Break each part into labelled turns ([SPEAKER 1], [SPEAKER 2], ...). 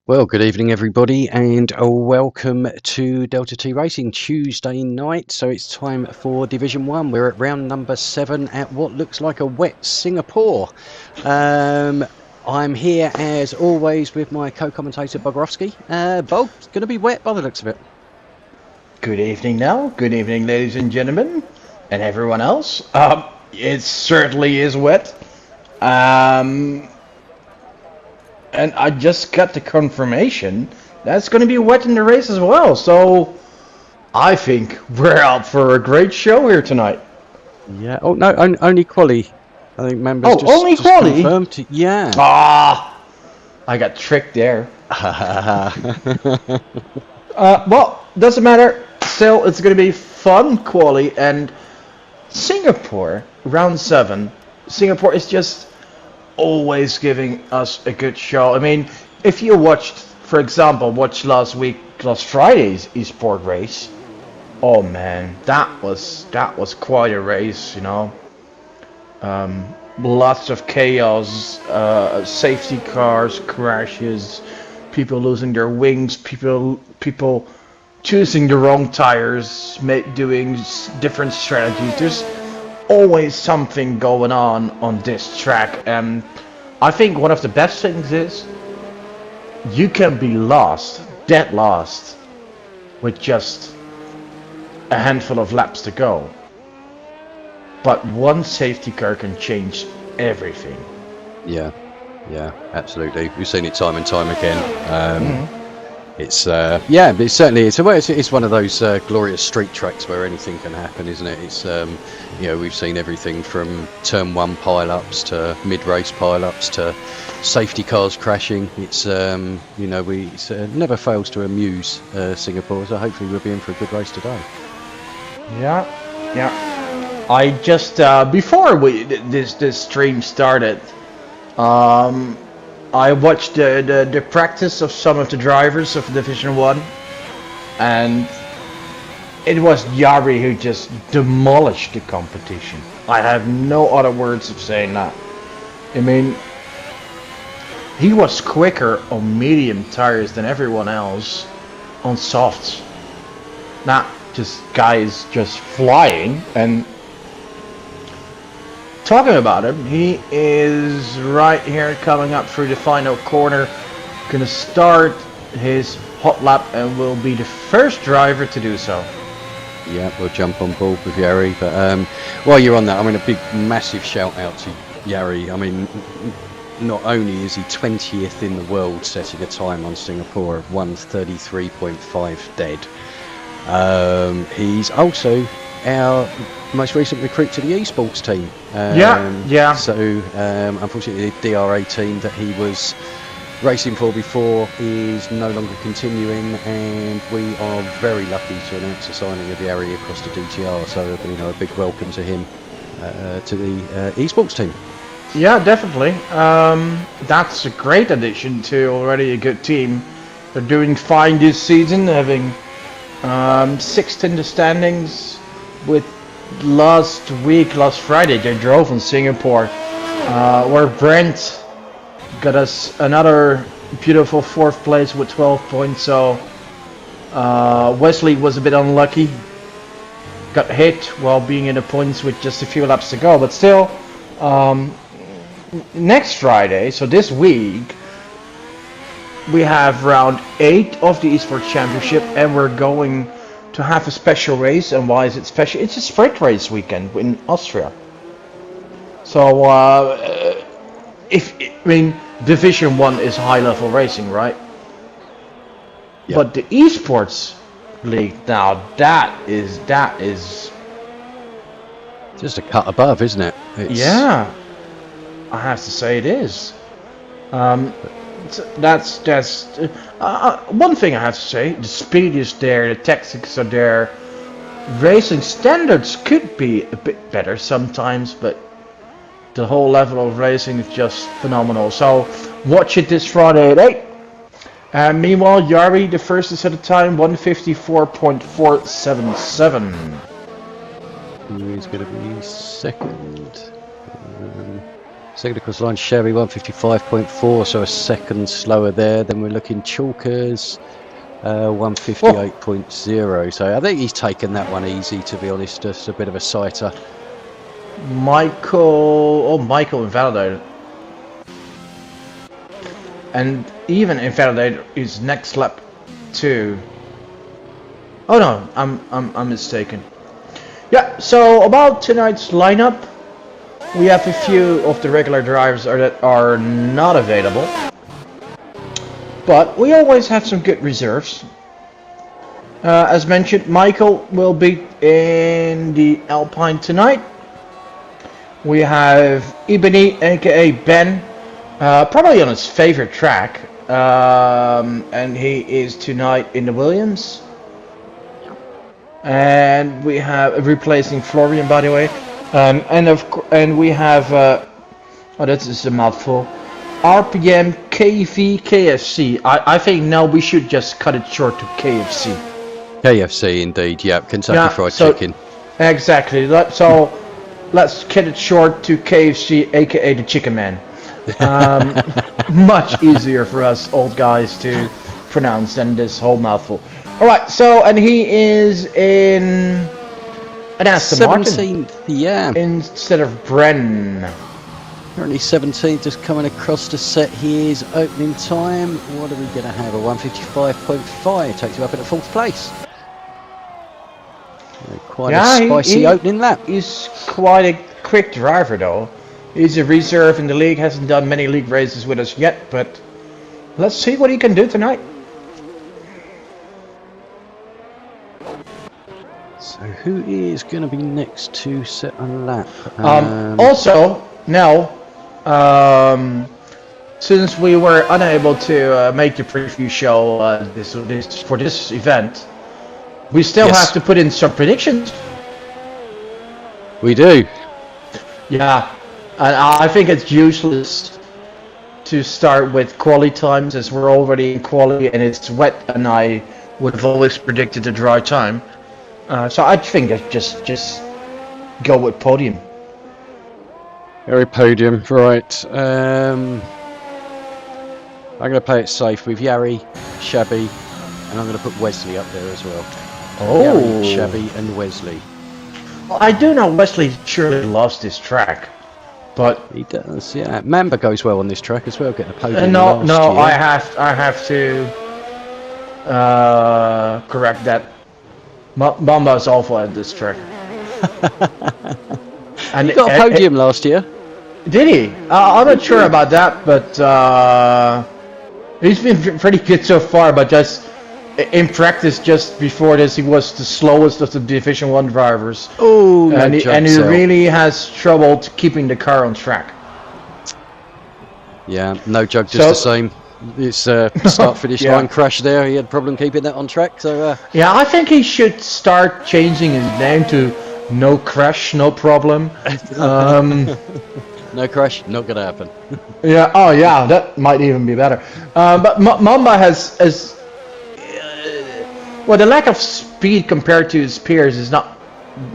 [SPEAKER 1] Well, good evening, everybody, and welcome to Delta T Racing Tuesday night. So it's time for Division 1. We're at round number 7 at what looks like a wet Singapore. I'm here, as always, with my co-commentator, Bogrovsky. Bog, it's going to be wet by the looks of it.
[SPEAKER 2] Good evening now. Good evening, ladies and gentlemen, and everyone else. It certainly is wet. And I just got the confirmation that's going to be wet in the race as well. So I think we're out for a great show here tonight.
[SPEAKER 1] Yeah. Oh, no, only quali. I think members
[SPEAKER 2] Only
[SPEAKER 1] just
[SPEAKER 2] quali?
[SPEAKER 1] confirmed. Yeah.
[SPEAKER 2] I got tricked there. Well, doesn't matter. Still, it's going to be fun quali, and Singapore, round 7. Singapore is just always giving us a good show. I mean, if you watched, for example, last Friday's esport race, oh man, that was quite a race, you know. Lots of chaos, safety cars, crashes, people losing their wings, people choosing the wrong tires, doing different strategies. There's always something going on this track, and I think one of the best things is you can be lost, dead lost, with just a handful of laps to go. But one safety car can change everything.
[SPEAKER 1] Yeah, absolutely. We've seen it time and time again. It's yeah, but it's one of those glorious street tracks where anything can happen, isn't it? It's we've seen everything from turn 1 pile-ups to mid-race pile-ups to safety cars crashing. It's it never fails to amuse Singapore. So hopefully we'll be in for a good race today.
[SPEAKER 2] Yeah. I just before this stream started, I watched the practice of some of the drivers of Division 1, and it was Yari who just demolished the competition. I have no other words of saying that. I mean, he was quicker on medium tires than everyone else on softs. Now, this guy is just flying, and talking about him, he is right here coming up through the final corner, gonna start his hot lap and will be the first driver to do so.
[SPEAKER 1] Yeah, we'll jump on board with Yari, but while you're on that, I mean, a big massive shout out to Yari. I mean, not only is he 20th in the world setting a time on Singapore of 1:33.5 dead, he's also our most recent recruit to the esports team.
[SPEAKER 2] Yeah.
[SPEAKER 1] So unfortunately the DRA team that he was racing for before is no longer continuing, and we are very lucky to announce the signing of Yari across to DTR. So a big welcome to him to the esports team.
[SPEAKER 2] Yeah, definitely. That's a great addition to already a good team. They're doing fine this season, having 6th in the standings. With last Friday, they drove in Singapore, where Brent got us another beautiful 4th place with 12 points. So Wesley was a bit unlucky, got hit while being in the points with just a few laps to go. But still, next Friday, so this week, we have round 8 of the Esports Championship, and we're going to have a special race. And why is it special? It's a sprint race weekend in Austria. So Division 1 is high level racing, right? Yep. But the esports league now, that is
[SPEAKER 1] just a cut above, isn't it?
[SPEAKER 2] Yeah, I have to say it is. That's one thing I have to say. The speed is there, the tactics are there. Racing standards could be a bit better sometimes, but the whole level of racing is just phenomenal. So watch it this Friday at 8. And meanwhile, Yari, the first is at a time 1:54.477.
[SPEAKER 1] He's going to be second. Second across the line, Sherry 155.4, so a second slower there. Then we're looking Chalkers 158.0. So I think he's taken that one easy, to be honest. Just a bit of a sighter.
[SPEAKER 2] Michael invalidated. And even invalidated his next lap too. Oh no, I'm mistaken. Yeah, so about tonight's lineup, we have a few of the regular drivers that are not available. But we always have some good reserves. As mentioned, Michael will be in the Alpine tonight. We have Ibani, aka Ben, probably on his favorite track, and he is tonight in the Williams. And we have replacing Florian, by the way, and we have oh, that is a mouthful. RPM KV KFC. I think now we should just cut it short to KFC.
[SPEAKER 1] KFC indeed, yeah, Kentucky Fried Chicken.
[SPEAKER 2] Exactly. So let's cut it short to KFC, aka the Chicken Man. Much easier for us old guys to pronounce than this whole mouthful. All right. So and he is in an Aston Martin.
[SPEAKER 1] 17th, yeah.
[SPEAKER 2] Instead of Bren.
[SPEAKER 1] Currently 17th, just coming across the set. Here's opening time. What are we going to have? A 155.5 takes you up into 4th place. Quite a spicy opening lap.
[SPEAKER 2] He's quite a quick driver though. He's a reserve in the league, hasn't done many league races with us yet, but let's see what he can do tonight.
[SPEAKER 1] So who is going to be next to set a lap?
[SPEAKER 2] Also, now, since we were unable to make the preview show for this event, we still have to put in some predictions.
[SPEAKER 1] We do.
[SPEAKER 2] Yeah, and I think it's useless to start with quali times as we're already in quali and it's wet, and I would have always predicted a dry time. So I think I just go with podium.
[SPEAKER 1] Very podium, right. I'm going to play it safe with Yari, Shabby, and I'm going to put Wesley up there as well.
[SPEAKER 2] Oh,
[SPEAKER 1] Yari, Shabby, and Wesley.
[SPEAKER 2] Well, I do know Wesley surely loves this track, but
[SPEAKER 1] he does. Yeah, Mamba goes well on this track as well. Getting a podium.
[SPEAKER 2] No,
[SPEAKER 1] year.
[SPEAKER 2] I have to correct that. Mamba is awful at this track.
[SPEAKER 1] And he got a podium last year.
[SPEAKER 2] Did he? I'm not sure about that, but he's been pretty good so far. But just in practice, just before this, he was the slowest of the Division 1 drivers.
[SPEAKER 1] Oh,
[SPEAKER 2] and he really has trouble keeping the car on track.
[SPEAKER 1] Yeah, no jug, just the same. It's start-finish line crash there. He had a problem keeping that on track. So
[SPEAKER 2] yeah, I think he should start changing his name to No Crash, No Problem.
[SPEAKER 1] No crash, not gonna happen.
[SPEAKER 2] Yeah. Oh, yeah. That might even be better. But Mamba has well, the lack of speed compared to his peers is not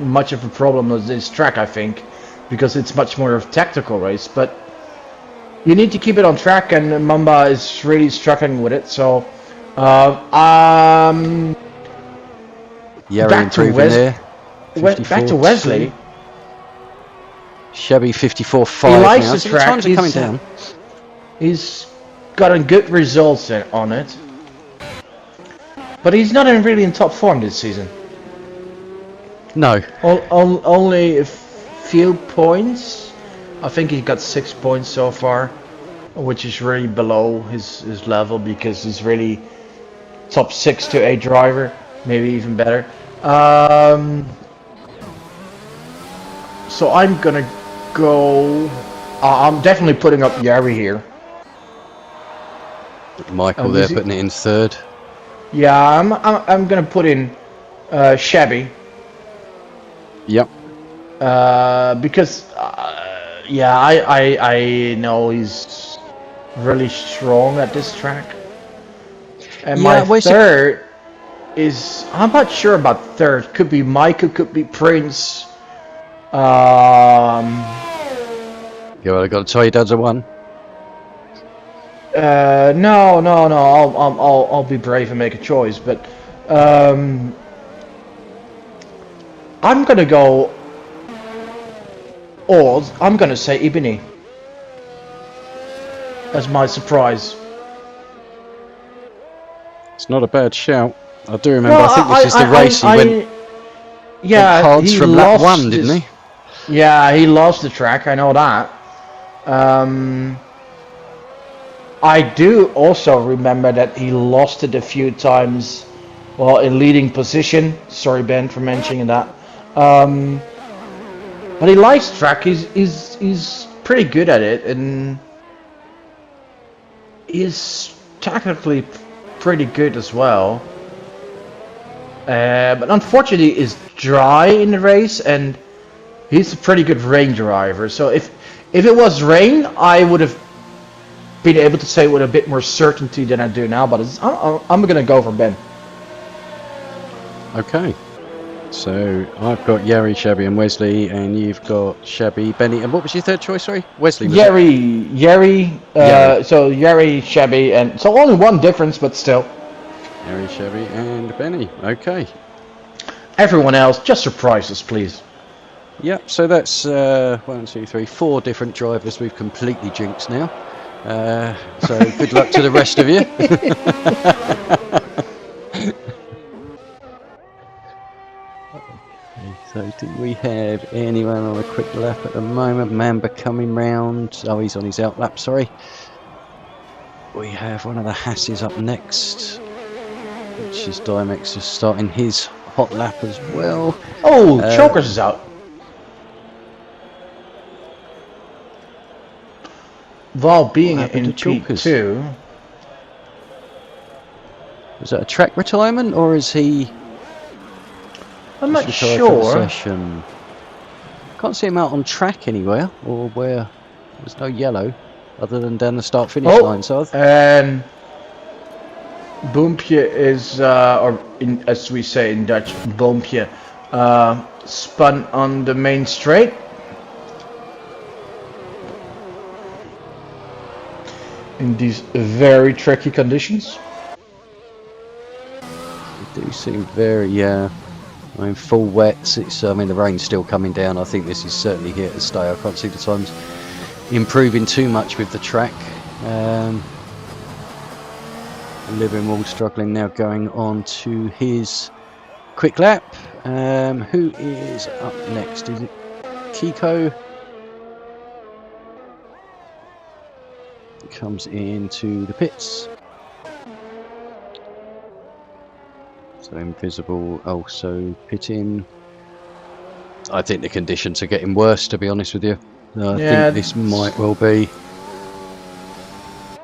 [SPEAKER 2] much of a problem on this track, I think, because it's much more of a tactical race. But you need to keep it on track, and Mamba is really struggling with it. So,
[SPEAKER 1] yeah,
[SPEAKER 2] back to Wesley.
[SPEAKER 1] Chevy 54.5.
[SPEAKER 2] He likes
[SPEAKER 1] now.
[SPEAKER 2] the
[SPEAKER 1] So
[SPEAKER 2] track.
[SPEAKER 1] The times are coming down.
[SPEAKER 2] He's gotten good results on it, but he's not really in top form this season.
[SPEAKER 1] No.
[SPEAKER 2] Only a few points. I think he got 6 points so far, which is really below his level, because he's really top 6 to 8 driver, maybe even better. So I'm gonna go. I'm definitely putting up Yari here.
[SPEAKER 1] Michael there putting it in third.
[SPEAKER 2] Yeah, I'm gonna put in Shabby.
[SPEAKER 1] Yep.
[SPEAKER 2] Because yeah, I know he's really strong at this track. And my third is, I'm not sure about third. Could be Michael, could be Prince.
[SPEAKER 1] You got to tie you down to one.
[SPEAKER 2] No. I'll be brave and make a choice, but I'm gonna go odd. I'm gonna say Ibini as my surprise.
[SPEAKER 1] It's not a bad shout. I do remember.
[SPEAKER 2] Well,
[SPEAKER 1] I think this is the race he went cards
[SPEAKER 2] he
[SPEAKER 1] from lap
[SPEAKER 2] lost
[SPEAKER 1] 1, didn't he?
[SPEAKER 2] Yeah, he lost the track. I know that. I do also remember that he lost it a few times, well, in leading position. Sorry, Ben, for mentioning that. But he likes track. He's pretty good at it, and he's technically pretty good as well. But unfortunately, it's dry in the race, and he's a pretty good rain driver. So if it was rain, I would have been able to say with a bit more certainty than I do now. But I'm gonna go for Ben.
[SPEAKER 1] Okay. So I've got Yari, Shabby, and Wesley, and you've got Shabby, Benny, and what was your third choice? Sorry, Wesley. Was
[SPEAKER 2] Yari. So Yari, Shabby, and so only one difference, but still.
[SPEAKER 1] Yari, Shabby, and Benny. Okay.
[SPEAKER 2] Everyone else, just surprise us, please.
[SPEAKER 1] Yep. So that's 1, 2, 3, 4 different drivers we've completely jinxed now. So good luck to the rest of you. So do we have anyone on a quick lap at the moment? Mamba coming round. Oh, he's on his out lap, sorry. We have one of the Hasses up next, which is Dimex just starting his hot lap as well.
[SPEAKER 2] Oh, Chokers is out. While being in P2.
[SPEAKER 1] Was that a track retirement, or is he...
[SPEAKER 2] I'm not sure.
[SPEAKER 1] Session? Can't see him out on track anywhere, or where there's no yellow, other than down the start-finish line. So
[SPEAKER 2] and Boompje is, as we say in Dutch, Boompje, spun on the main straight. In these very tricky conditions.
[SPEAKER 1] They do seem very, I mean, full wets. I mean, the rain's still coming down. I think this is certainly here to stay. I can't see the times improving too much with the track. Livingwall struggling now, going on to his quick lap. Who is up next? Is it Kiko? Comes into the pits. So Invisible also pitting. I think the conditions are getting worse, to be honest with you. I think this might well be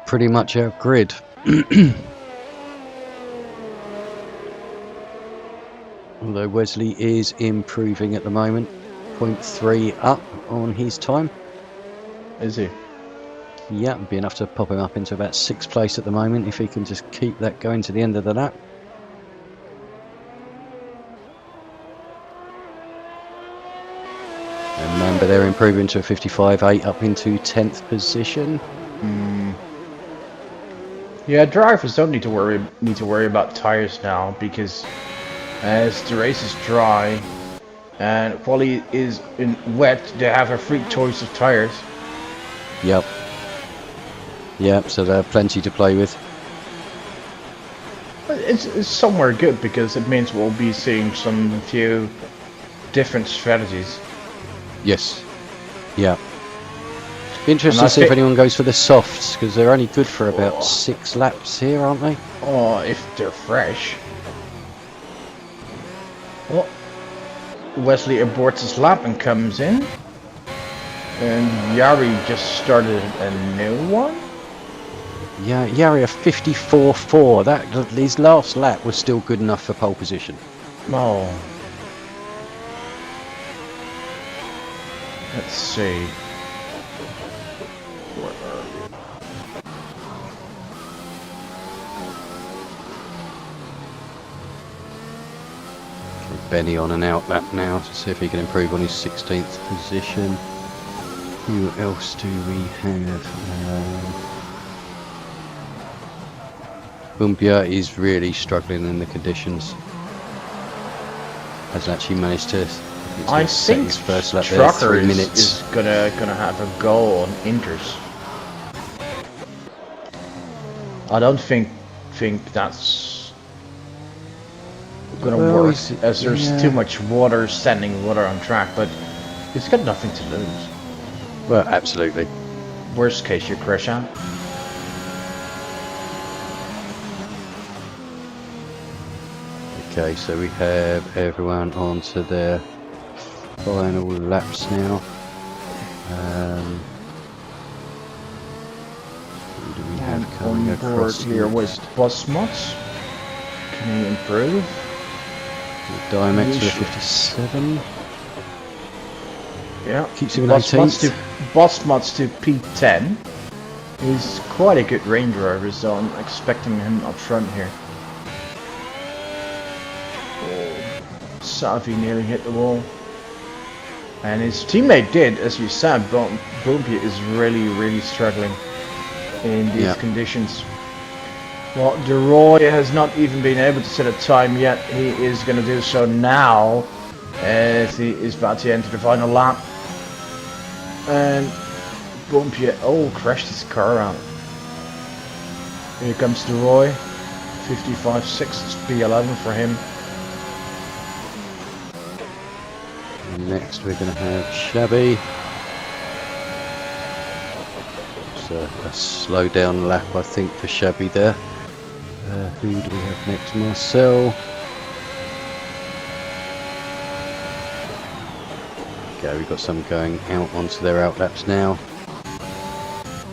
[SPEAKER 1] pretty much our grid. Although Wesley is improving at the moment, 0.3 up on his time.
[SPEAKER 2] Is he?
[SPEAKER 1] Yeah, it'd be enough to pop him up into about 6th place at the moment if he can just keep that going to the end of the lap. And remember, they're improving to a 55.8 up into 10th position.
[SPEAKER 2] Yeah, drivers don't need to worry about tires now, because as the race is dry and quali is in wet, they have a free choice of tires.
[SPEAKER 1] Yep. Yep, so there are plenty to play with.
[SPEAKER 2] It's somewhere good, because it means we'll be seeing some few different strategies.
[SPEAKER 1] Yes. Yeah. Be interesting to see if anyone goes for the softs, because they're only good for about 6 laps here, aren't they?
[SPEAKER 2] Oh, if they're fresh. Well, Wesley aborts his lap and comes in. And Yari just started a new one.
[SPEAKER 1] Yeah, Yari a 54.4. That his last lap was still good enough for pole position.
[SPEAKER 2] Oh. Let's see. Where are we?
[SPEAKER 1] Benny on an out lap now to see if he can improve on his 16th position. Who else do we have? Bumpia is really struggling in the conditions. Hasn't actually managed to.
[SPEAKER 2] I
[SPEAKER 1] set
[SPEAKER 2] think
[SPEAKER 1] his first lap there.
[SPEAKER 2] Trucker
[SPEAKER 1] 3 minutes.
[SPEAKER 2] is gonna have a goal on Inters. I don't think that's gonna work, as there's too much standing water on track. But he's got nothing to lose.
[SPEAKER 1] Well, absolutely.
[SPEAKER 2] Worst case, you crash out.
[SPEAKER 1] Okay, so we have everyone on to their final laps now. Who do we have coming
[SPEAKER 2] on board
[SPEAKER 1] across
[SPEAKER 2] here with Bosmots? Can he improve?
[SPEAKER 1] Diamex to 57.
[SPEAKER 2] Yeah,
[SPEAKER 1] Keeps him in 18th.
[SPEAKER 2] Bosmots to P10. He's quite a good range driver, so I'm expecting him up front here. Savi nearly hit the wall. And his teammate did, as you said. Bumpy is really struggling in these conditions. Well, DeRoy has not even been able to set a time yet. He is going to do so now, as he is about to enter the final lap. And Bumpy, crashed his car out. Here comes DeRoy. 55.6, it's P11 for him.
[SPEAKER 1] Next we're going to have Shabby. It's a slow down lap I think for Shabby there. Who do we have next? Marcel. Okay, we've got some going out onto their out laps now.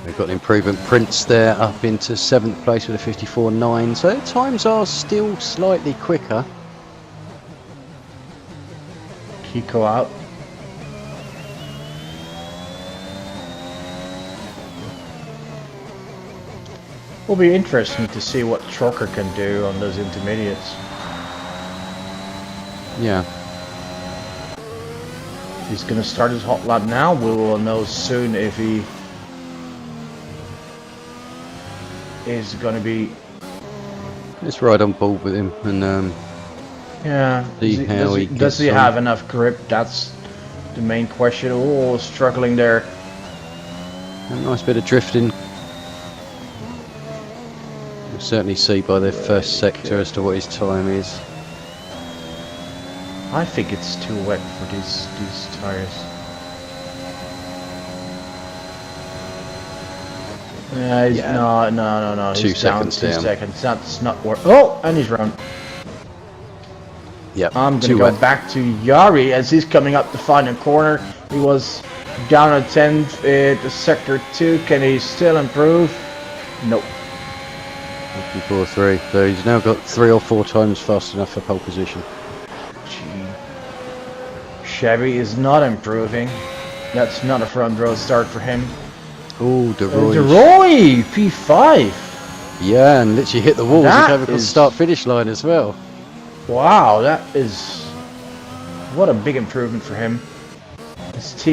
[SPEAKER 1] We've got an improvement. Prince there up into 7th place with a 54.9, so times are still slightly quicker.
[SPEAKER 2] Kiko out. Will be interesting to see what Trucker can do on those intermediates.
[SPEAKER 1] Yeah.
[SPEAKER 2] He's going to start his hot lap now. We will know soon if he is going to be.
[SPEAKER 1] Let's ride on board with him and
[SPEAKER 2] yeah.
[SPEAKER 1] see how he
[SPEAKER 2] does he have enough grip? That's the main question. Oh, struggling there.
[SPEAKER 1] A nice bit of drifting. You'll certainly see by the first sector as to what his time is.
[SPEAKER 2] I think it's too wet for these tires. No.
[SPEAKER 1] He's 2 seconds down.
[SPEAKER 2] 2 seconds. That's not worth. Oh, and he's round.
[SPEAKER 1] Yep.
[SPEAKER 2] I'm gonna go back to Yari as he's coming up the final corner. He was down at 10th at the sector 2. Can he still improve? Nope.
[SPEAKER 1] 54.3. So he's now got 3 or 4 times fast enough for pole position.
[SPEAKER 2] Chevy is not improving. That's not a front row start for him.
[SPEAKER 1] Oh, DeRoy.
[SPEAKER 2] DeRoy, P5.
[SPEAKER 1] Yeah, and literally hit the wall as he came across the start-finish line as well.
[SPEAKER 2] Wow, that is what a big improvement for him. His team